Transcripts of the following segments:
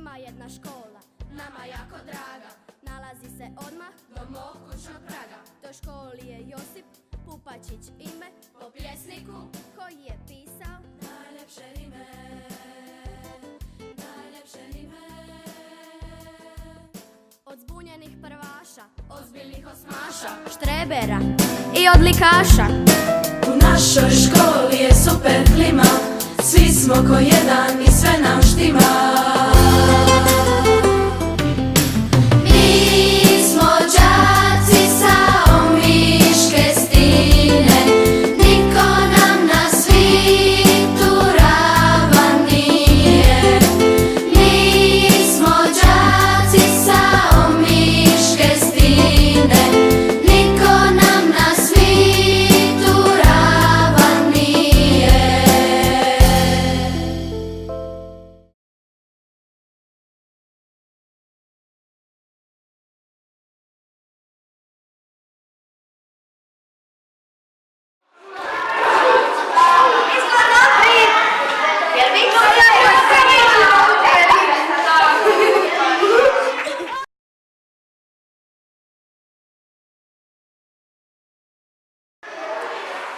Ima jedna škola, nama jako draga, nalazi se odmah do mog kućnog praga. Toj školi je Josip Pupačić ime, po pjesniku koji je pisao najljepše rime, najljepše rime. Od zbunjenih prvaša, ozbiljnih osmaša, štrebera i odlikaša. U našoj školi je super klima, svi smo ko jedan i sve nam štima. Mi smo đaci sa Omiške stine, niko nam na svitu ravan nije. Mi smo đaci sa Omiške stine, niko nam na svitu ravan nije.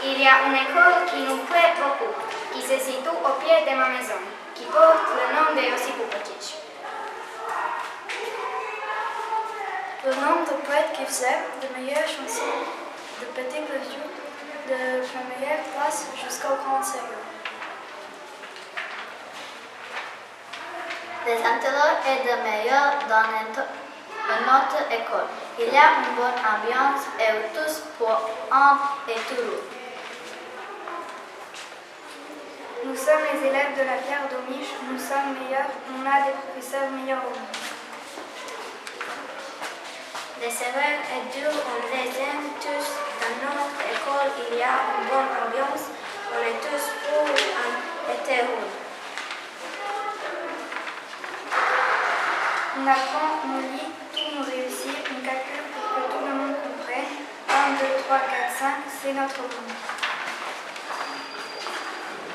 Il y a une école qui nous plaît beaucoup, qui se situe au pied de ma maison, qui porte le nom de Josip Pupačić. Le nom de poète qui faisait de meilleures chansons, de petits revues, de première classe jusqu'au grand sérieux. Des intellectuels et de meilleurs dans notre école. Il y a une bonne ambiance et tous pour un et toujours. Nous sommes les élèves de la Pierre d'Omiche, nous sommes meilleurs, on a des professeurs meilleurs au monde. Les sévères et durs, on les aime tous. Dans notre école, il y a une bonne ambiance, on est tous pour un été heureux. On apprend, on lit, tout nous réussit, on calcule pour que tout le monde comprenne. 1, 2, 3, 4, 5, c'est notre monde.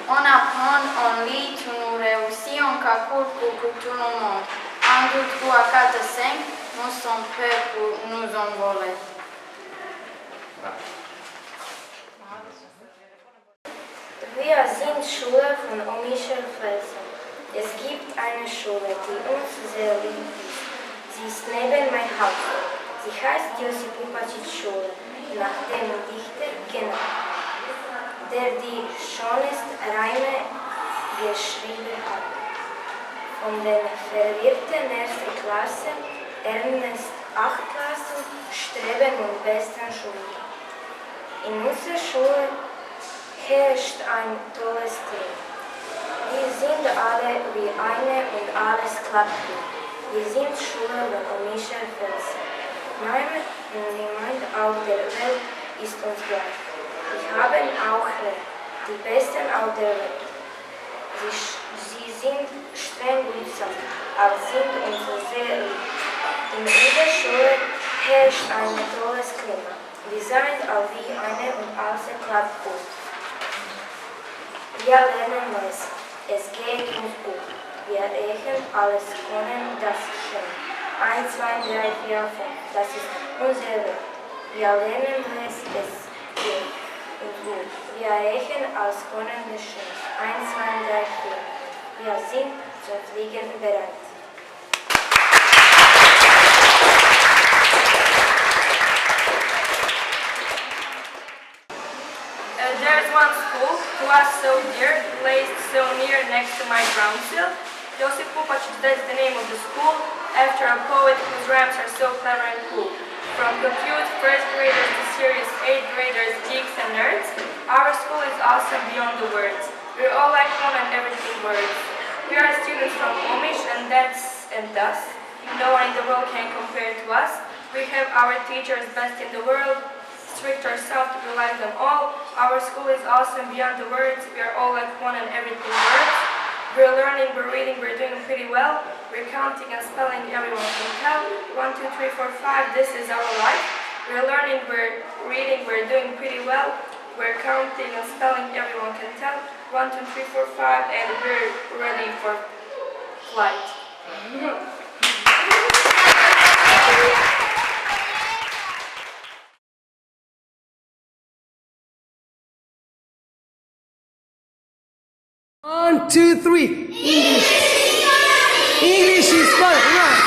On apprend, on lit, tout nous réussit, on calcule pour que tout le monde. 1, 2, 3, 4, 5, nous sommes prêts pour nous envoler. Wir sind Schüler von Omischer Felsen. Es gibt eine Schule, die uns sehr lieb ist. Sie ist neben mein Haus. Sie heißt Josip Pupačić Schule, nach dem Dichter genannt, der die schönsten Reime geschrieben hat. Von den verwirrten 1. Klasse, Ernst 8. Klasse, Streben und besten Schule. In unserer Schule herrscht ein tolles Klima. Wir sind alle wie eine und alles klappt gut. Wir sind Schüler der Omischer Felsen. Niemand auf der Welt ist uns gleich. Wir haben auch die Besten auf der Welt. Sie sind streng und sanft, aber sind uns sehr lieb. In unserer Schule herrscht ein tolles Klima. Wir sind alle wie eine und alles klappt gut. Wir lernen es. Es geht uns gut. Wir erreichen alles können, das ist schön. 1, 2, 3, 4, 5. Das ist unser Weg. Wir lernen es geht uns gut. Wir erreichen alles können, das ist schön. 1, 2, 3, 4. Wir sind zum Fliegen bereit. There's one school who was so dear, placed so near next to my ground seal. Josip Pupačić, that's the name of the school, after a poet whose rhymes are so clever and cool. From compute first graders to serious 8th graders, geeks and nerds, our school is awesome beyond the words. We're all like one and everything words. We are students from Omiš and that's and thus. No one in the world can compare to us. We have our teachers best in the world, strict ourselves to realize them all. Our school is awesome beyond the words. We are all like one and everything words. We're learning, we're reading, we're doing pretty well. We're counting and spelling, everyone can tell. 1, 2, 3, 4, 5, this is our life. We're learning, we're reading, we're doing pretty well. We're counting and spelling, everyone can tell. 1, 2, 3, 4, 5, and we're ready for flight. One, two, three. English is fun.